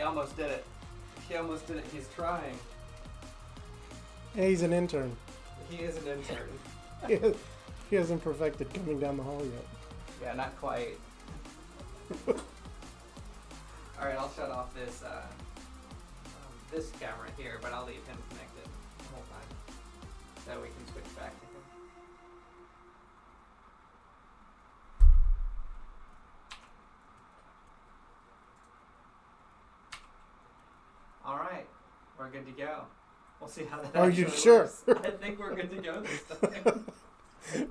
almost did it. He almost did it. He's trying. Hey, he's an intern. He is an intern. He hasn't perfected coming down the hall yet. Yeah, not quite. Alright, I'll shut off this this camera here, but I'll leave him connected the whole time. So we can switch back to him. Alright, we're good to go. We'll see how that Are you actually sure? works. I think we're good to go this time.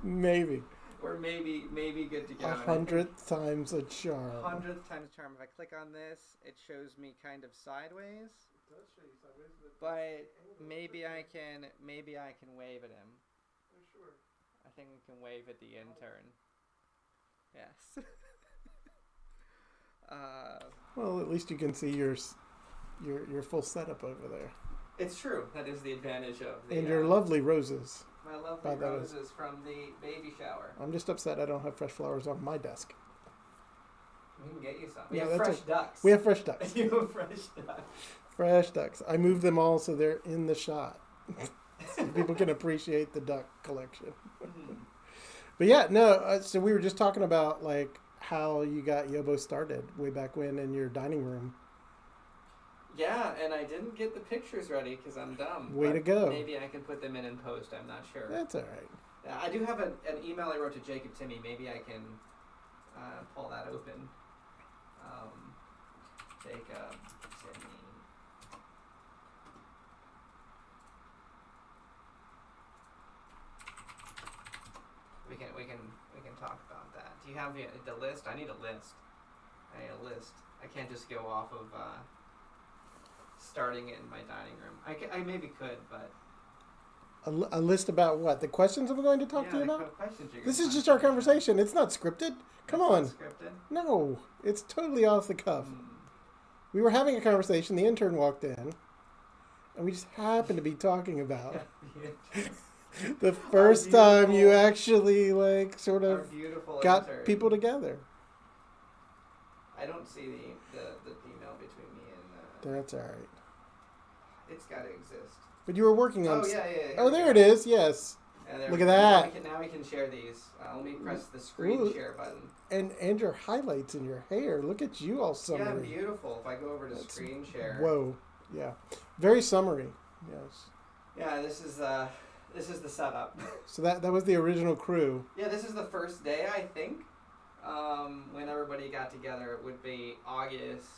Maybe. We're maybe good to go. 100th time's a charm. 100th time's a charm. If I click on this, it shows me kind of sideways. It does show you sideways, But maybe I can wave at him. Oh, sure. I think we can wave at the intern. Yes. Well, at least you can see your full setup over there. It's true. That is the advantage of the... And your lovely roses. My lovely roses from the baby shower. I'm just upset I don't have fresh flowers on my desk. We can get you some. We Yeah, have fresh ducks. We have fresh ducks. You have fresh ducks. Fresh ducks. I moved them all so they're in the shot. So people can appreciate the duck collection. But yeah, no, so we were just talking about like how you got Yobo started way back when in your dining room. Yeah, and I didn't get the pictures ready because I'm dumb. Way to go. Maybe I can put them in post. I'm not sure. That's all right. Yeah, I do have an email I wrote to Jacob Timmy. Maybe I can pull that open. Jacob Timmy. We can talk about that. Do you have the list? I need a list. I can't just go off of starting it in my dining room. I maybe could, but A list about what? The questions that we're going to talk to you about? Questions This is just our conversation. It's not scripted. Come on. Scripted? No, it's totally off the cuff. We were having a conversation. The intern walked in, and we just happened to be talking about the first time you actually like sort of got intern. people together. I don't see the email between me and. That's all right. It's got to exist. But you were working on. Oh yeah. Oh, there it is. Yes. Look at that. Now we can share these. Let me press the screen share button. And your highlights in your hair. Look at you all summery. Yeah, I'm beautiful. If I go over to screen share. Whoa. Yeah. Very summery. Yes. Yeah, this is the setup. So that was the original crew. Yeah, this is the first day, I think. When everybody got together, it would be August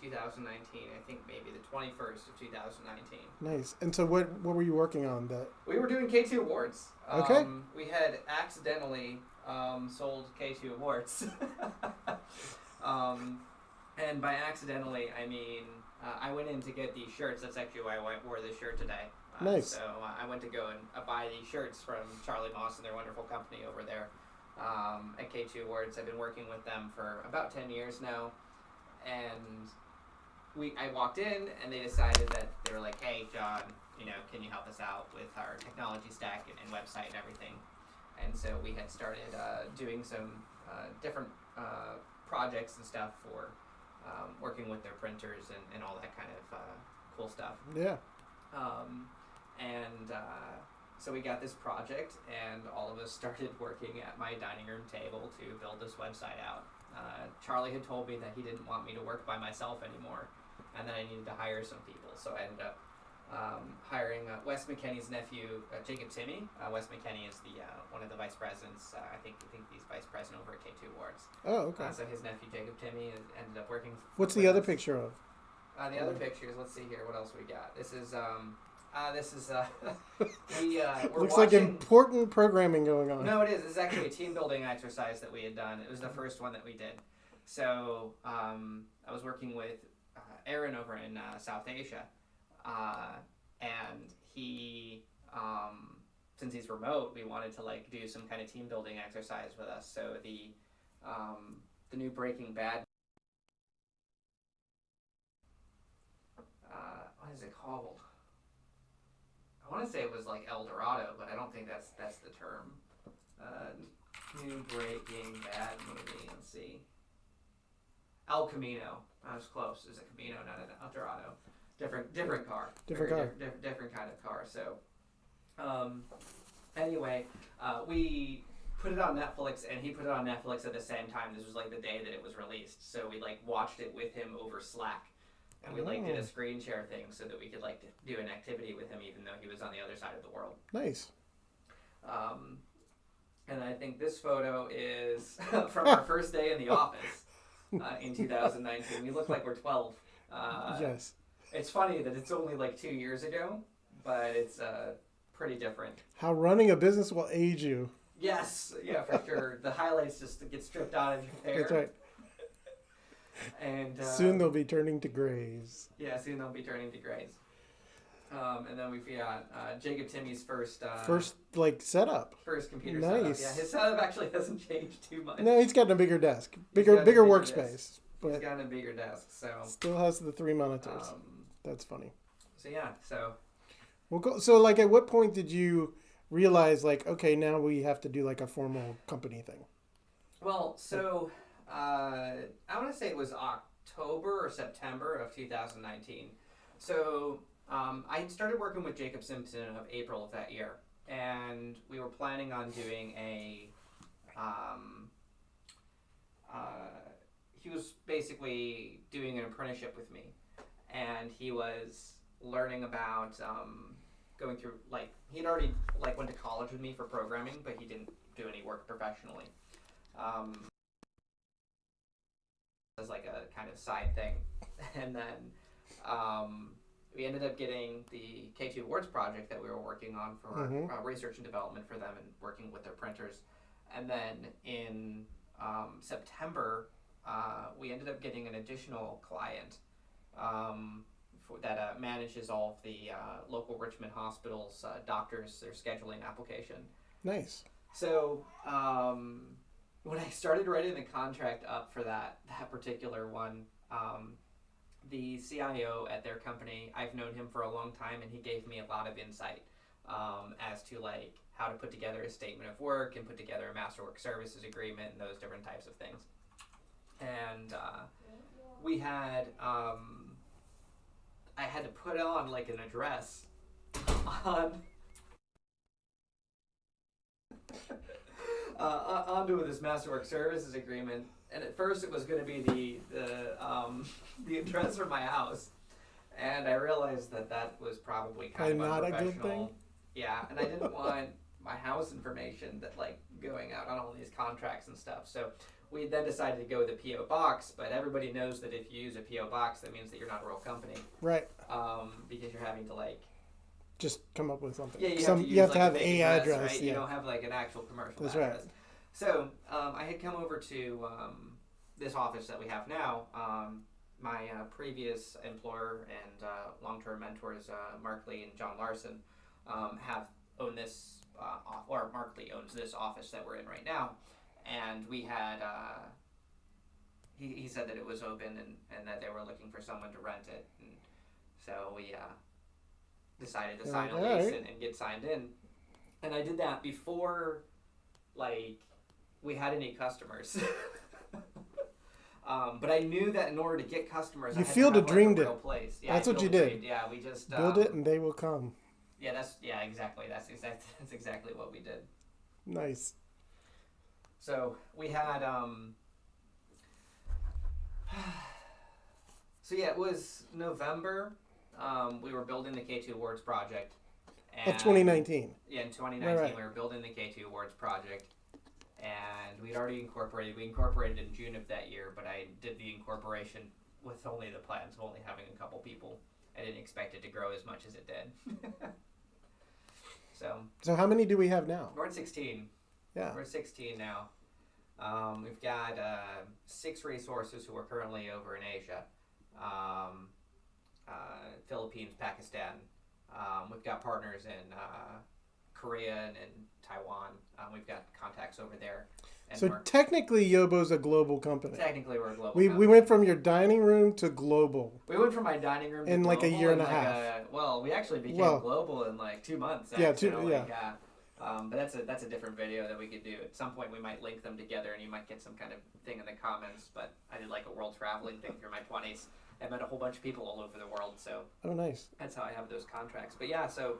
2019. I think maybe the 21st of 2019. Nice. And so what were you working on? We were doing K2 awards. Okay. We had accidentally sold K2 awards. And by accidentally, I mean I went in to get these shirts. That's actually why I wore this shirt today. Nice. So I went to go and buy these shirts from Charlie Moss and their wonderful company over there. At K2 Awards. I've been working with them for about 10 years now, and I walked in and they decided that they were like, hey John, can you help us out with our technology stack and website and everything? And so we had started doing some different projects and stuff for working with their printers and all that kind of cool stuff. Yeah. So we got this project, and all of us started working at my dining room table to build this website out. Charlie had told me that he didn't want me to work by myself anymore, and that I needed to hire some people. So I ended up hiring Wes McKenney's nephew, Jacob Timmy. Wes McKenney is the one of the vice presidents. I think he's vice president over at K2 Awards. Oh, okay. So his nephew, Jacob Timmy, ended up working. What's the other picture of? The other pictures. Let's see here. What else we got? This is Looks like important programming going on. No, it is. It's actually a team building exercise that we had done. It was the first one that we did. So I was working with Aaron over in South Asia, and he, since he's remote, we wanted to do some kind of team building exercise with us. So the new Breaking Bad. What is it called? I want to say it was like El Dorado, but I don't think that's the term. New Breaking Bad movie. Let's see. El Camino. I was close. It's a Camino, not an Eldorado. Different car. Different car. Different kind of car. So, anyway, we put it on Netflix, and he put it on Netflix at the same time. This was like the day that it was released. So we like watched it with him over Slack, and we like did a screen share thing so that we could like do an activity with him, even though he was on the other side of the world. Nice. And I think this photo is from our first day in the office in 2019. We look like we're 12. Yes. It's funny that it's only like 2 years ago, but it's pretty different. How running a business will age you. Yes, yeah, for sure. The highlights just get stripped out of your hair. That's right. And soon they'll be turning to grays. Yeah, soon they'll be turning to grays. And then we've got Jacob Timmy's first like setup. First computer nice. setup. Yeah, his setup actually hasn't changed too much. No, he's gotten a bigger desk, bigger workspace. But he's gotten a bigger desk, so still has the 3 monitors. That's funny. So yeah, so. Well, so like, at what point did you realize like, okay, now we have to do like a formal company thing? Well, so I want to say it was October or September of 2019. So. I had started working with Jacob Simpson of April of that year, and we were planning on doing he was basically doing an apprenticeship with me, and he was learning about going through, like, he'd already like went to college with me for programming, but he didn't do any work professionally. As like a kind of side thing, and then we ended up getting the K2 Awards project that we were working on for research and development for them and working with their printers. And then in September, we ended up getting an additional client that manages all of the local Richmond hospitals, doctors, their scheduling application. Nice. So when I started writing the contract up for that particular one, the CIO at their company, I've known him for a long time, and he gave me a lot of insight as to like how to put together a statement of work and put together a master work services agreement and those different types of things. And we had, I had to put on like an address on onto this master work services agreement. And at first it was going to be the address for my house, and I realized that was probably kind of not unprofessional. a good thing. Yeah, and I didn't want my house information that like going out on all these contracts and stuff. So we then decided to go with a PO box, but everybody knows that if you use a PO box, that means that you're not a real company, right? Because you're having to like just come up with something. Yeah, you have to have a address. Right? Yeah. You don't have like an actual commercial That's address. Right. So I had come over to this office that we have now. My previous employer and long-term mentors, Mark Lee and John Larson, have owned this, or Mark Lee owns this office that we're in right now. And we had, he said that it was open and that they were looking for someone to rent it. And so we decided to sign a lease and get signed in. And I did that before, like, we had any customers. But I knew that in order to get customers, I had to have like, a real place. Yeah, that's what you did. Yeah, we just build it and they will come. Yeah, exactly. That's exactly what we did. Nice. So we had so yeah, it was November. We were building the K2 Awards project. Of 2019. Yeah, in 2019 right. We were building the K2 Awards project. And we'd already incorporated. We incorporated in June of that year, but I did the incorporation with only the plans of only having a couple people. I didn't expect it to grow as much as it did. So how many do we have now? we're at 16. Yeah. We're at 16 now. We've got 6 resources who are currently over in Asia, Philippines, Pakistan. We've got partners in Korea and Taiwan. We've got contacts over there. And so technically, Yobo's a global company. Technically, we're a global company. We went from your dining room to global. We went from my dining room to in global like a year and a like half. We actually became global in like 2 months. Actually. Yeah, But that's a different video that we could do. At some point, we might link them together, and you might get some kind of thing in the comments. But I did like a world traveling thing through my 20s. I met a whole bunch of people all over the world, so Oh, nice. that's how I have those contracts. But yeah, so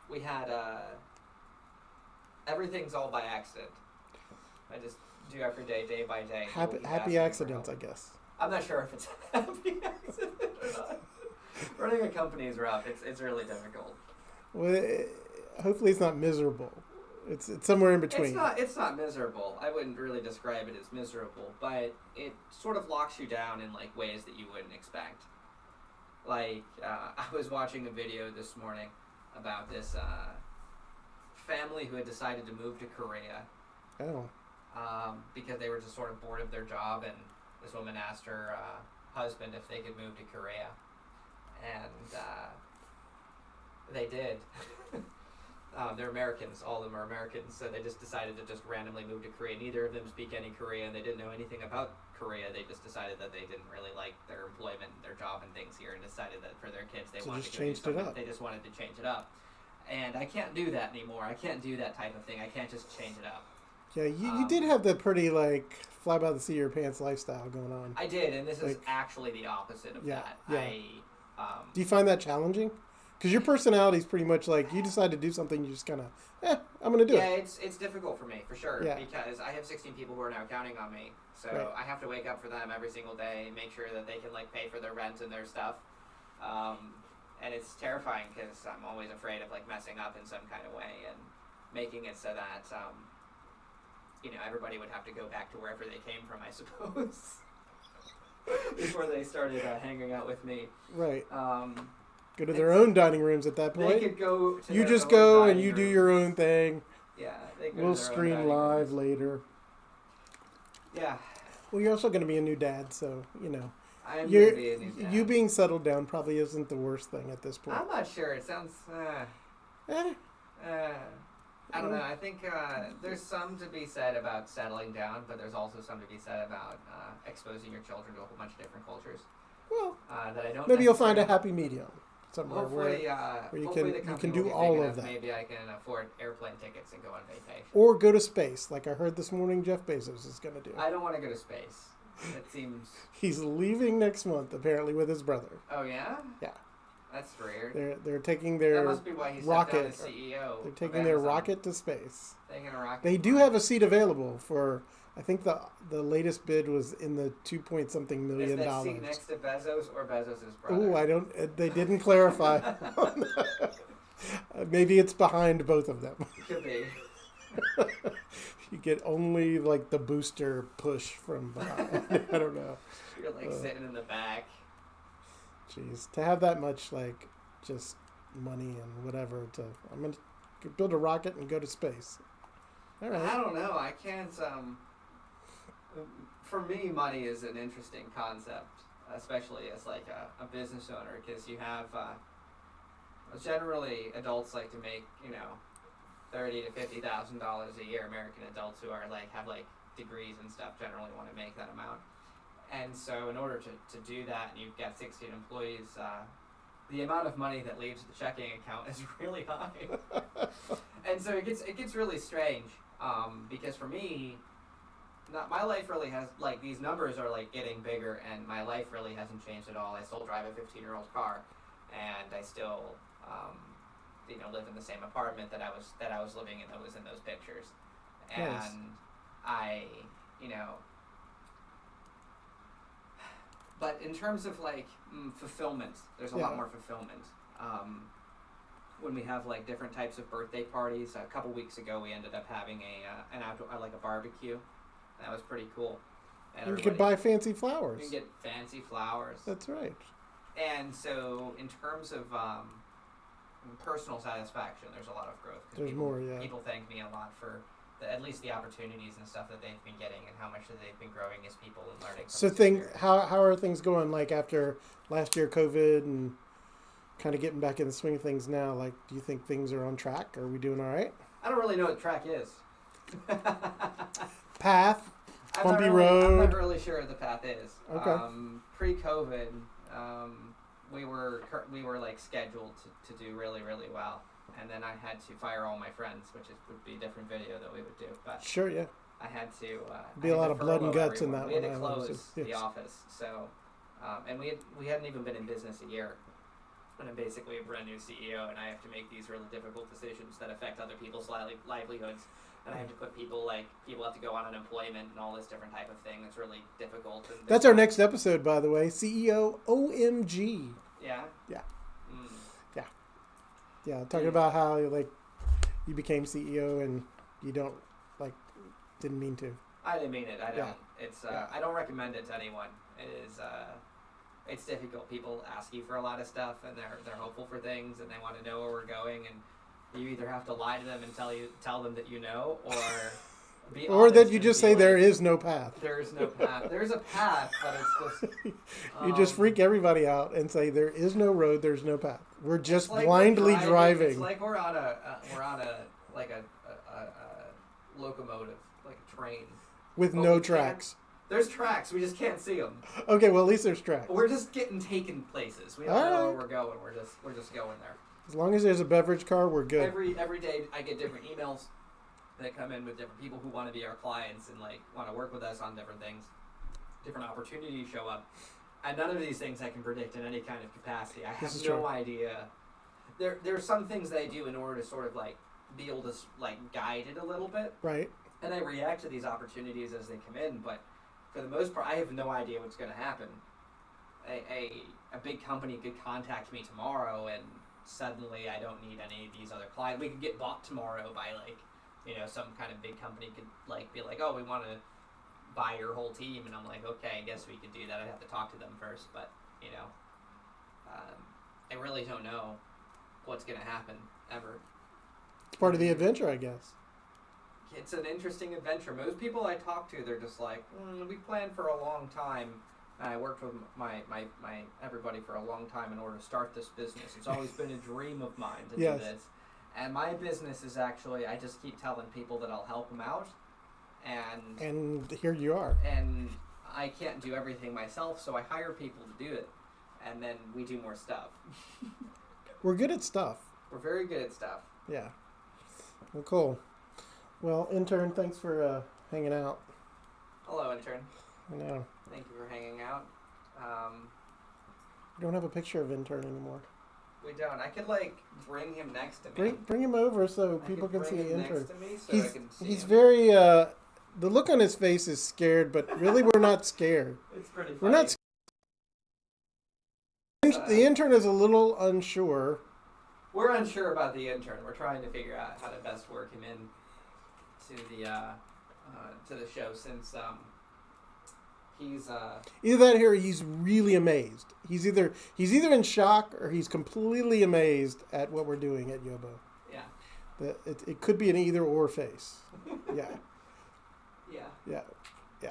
we had everything's all by accident. I just do every day, day by day. Happy accidents, I guess. I'm not sure if it's a happy accident or not. Running a company is rough. It's really difficult. Well, hopefully it's not miserable. It's somewhere in between. It's not miserable. I wouldn't really describe it as miserable, but it sort of locks you down in like ways that you wouldn't expect. Like I was watching a video this morning about this family who had decided to move to Korea. Oh. Because they were just sort of bored of their job, and this woman asked her husband if they could move to Korea, and they did. They're Americans, all of them are Americans, so they just decided to just randomly move to Korea. Neither of them speak any Korean, they didn't know anything about Korea, they just decided that they didn't really like their employment, their job and things here, and decided that for their kids they wanted to go do something. They just wanted to change it up. And I can't do that anymore. I can't do that type of thing. I can't just change it up. Yeah, you did have the pretty, like, fly by the seat of your pants lifestyle going on. I did, and this is actually the opposite of that. Yeah. Do you find that challenging? Because your personality is pretty much like, you decide to do something, you just kind of, I'm going to do it. Yeah, it's difficult for me, for sure, because I have 16 people who are now counting on me. So I have to wake up for them every single day and make sure that they can, like, pay for their rent and their stuff. And it's terrifying because I'm always afraid of, like, messing up in some kind of way and making it so that, everybody would have to go back to wherever they came from, I suppose, before they started hanging out with me. Right. Go to their own dining rooms at that point. They could go to You just go and you do your own thing. Yeah. They go we'll stream live later. Yeah. Well, you're also going to be a new dad, so, I'm going to be a new dad. You being settled down probably isn't the worst thing at this point. I'm not sure. It sounds... I don't know. I think there's some to be said about settling down, but there's also some to be said about exposing your children to a whole bunch of different cultures. Well, that I don't. Maybe you'll find a happy medium somewhere hopefully, where you the can do will be all big of enough. that. Maybe I can afford airplane tickets and go on vacation. Or go to space, like I heard this morning Jeff Bezos is going to do. I don't want to go to space. It seems... He's leaving next month, apparently, with his brother. Oh, yeah? Yeah. That's weird. They're taking their that must be why he's rocket. As CEO. They're taking their rocket to space. Taking a rocket. They do have a seat available for. I think the latest bid was in the $2-point-something million. Is that seat next to Bezos or Bezos' brother? Oh, I don't. They didn't clarify. Maybe it's behind both of them. Could be. You get only like the booster push from behind. I don't know. You're like sitting in the back. Jeez, to have that much like just money and whatever I'm gonna build a rocket and go to space. All right. I don't know. I can't. For me, money is an interesting concept, especially as like a business owner, because you have generally adults like to make $30,000 to $50,000 a year. American adults who are have degrees and stuff generally want to make that amount. And so in order to do that, and you've got 16 employees, the amount of money that leaves the checking account is really high. And so it gets really strange, because for me, my life really has, these numbers are getting bigger, and my life really hasn't changed at all. I still drive a 15-year-old car, and I still live in the same apartment that I was living in that was in those pictures. And nice. I but in terms of fulfillment, there's a lot more fulfillment. When we have different types of birthday parties, a couple weeks ago we ended up having an outdoor a barbecue. That was pretty cool. And you could buy fancy flowers. You can get fancy flowers. That's right. And so in terms of personal satisfaction, there's a lot of growth. There's more, yeah. People thank me a lot for at least the opportunities and stuff that they've been getting, and how much that they've been growing as people and learning. So how are things going after last year COVID and kind of getting back in the swing of things now? Do you think things are on track? Are we doing all right? I don't really know what track is. Path, bumpy road. I'm not really sure what the path is. Okay. Pre-COVID, we were scheduled to do really, really well. and then I had to fire all my friends, would be a different video that we would do. But Sure, yeah. I had to. Be a lot of blood and guts in everyone. that We one. had to I close imagine. the Yes. office, so and we hadn't even been in business a year. And I'm basically a brand new CEO, and I have to make these really difficult decisions that affect other people's livelihoods. And I have to put people have to go on unemployment and all this different type of thing. That's really difficult. And That's our next episode, by the way. CEO OMG. Yeah. Yeah. Mm. Yeah, talking about how like you became CEO and you don't didn't mean to. I didn't mean it. I don't. Yeah. It's Yeah. I don't recommend it to anyone. It is it's difficult. People ask you for a lot of stuff, and they're hopeful for things, and they want to know where we're going, and you either have to lie to them and tell them that you know, or be Or honest that you and just be say like, there is no path. there is no path. There's a path, but it's just You just freak everybody out and say there is no road, there's no path. We're just it's like blindly we're driving. It's like we're on a locomotive, like a train. With But no we tracks. There's tracks. We just can't see them. Okay, well at least there's tracks. We're just getting taken places. We don't know where we're going. We're just going there. As long as there's a beverage car, we're good. Every day I get different emails that come in with different people who want to be our clients and want to work with us on different things. Different opportunities show up. And none of these things I can predict in any kind of capacity. I have no idea. There's some things that I do in order to sort of be able to guide it a little bit. Right. And I react to these opportunities as they come in, but for the most part, I have no idea what's going to happen. A big company could contact me tomorrow, and suddenly I don't need any of these other clients. We could get bought tomorrow by some kind of big company could be like, oh, we want to buy your whole team, and I'm like, okay, I guess we could do that. I'd have to talk to them first, but I really don't know what's going to happen ever. It's part of the adventure, I guess. It's an interesting adventure. Most people I talk to, they're just like, we planned for a long time. I worked with my everybody for a long time in order to start this business. It's always been a dream of mine to do this. And my business is actually, I just keep telling people that I'll help them out. And here you are. And I can't do everything myself, so I hire people to do it. And then we do more stuff. We're good at stuff. We're very good at stuff. Yeah. Well, cool. Well, intern, thanks for hanging out. Hello, intern. I know. Thank you for hanging out. We don't have a picture of intern anymore. We don't. I could bring him next to me. Bring him over so people can see him intern. next to me so I can see he's him. very. The look on his face is scared, but really we're not scared. It's pretty funny. We're not. The intern is a little unsure. We're unsure about the intern. We're trying to figure out how to best work him in to the show since he's either that or he's really amazed. He's either in shock or he's completely amazed at what we're doing at Yobo. Yeah. It could be an either or face. Yeah. Yeah. Yeah.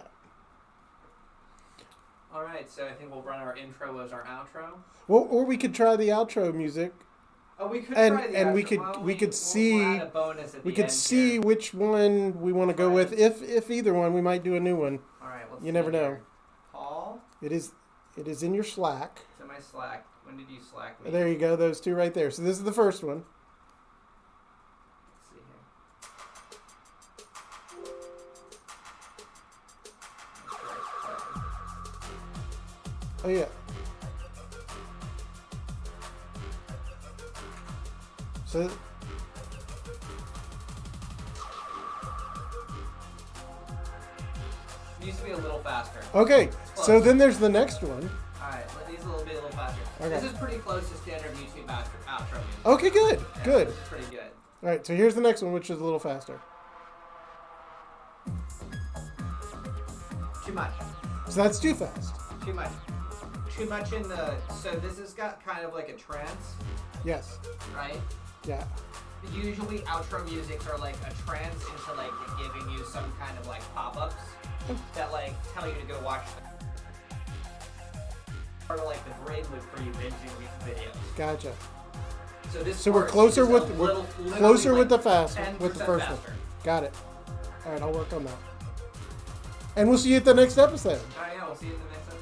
All right, so I think we'll run our intro as our outro. Well, or we could try the outro music. Oh, we could try the outro. And we could see we'll add a bonus at we the could end see here. which one we want to go with. If either one, we might do a new one. All right, let's You never see know. here. Paul, It is in your Slack. it's in my Slack. When did you Slack me? There you go. Those two right there. So this is the first one. Let's see here. Oh yeah. So Needs to be a little faster. okay. Close. So then there's the next one. Alright, these a little faster. Okay. This is pretty close to standard YouTube outro music. Okay, good. Yeah, Good. This is pretty good. All right. So here's the next one, which is a little faster. Too much. So that's too fast. Too much. Too much in the... So this has got kind of like a trance, Yes. right? Yeah. Usually outro musics are like a trance into giving you some kind of pop-ups that tell you to go watch part of the brain loop for you binging these videos. Gotcha. So this So we're part closer is a with little- closer literally with the fast with the 10% first faster. one. Got it. All right. I'll work on that. And we'll see you at the next episode. Alright, yeah, we'll see you in the next episode.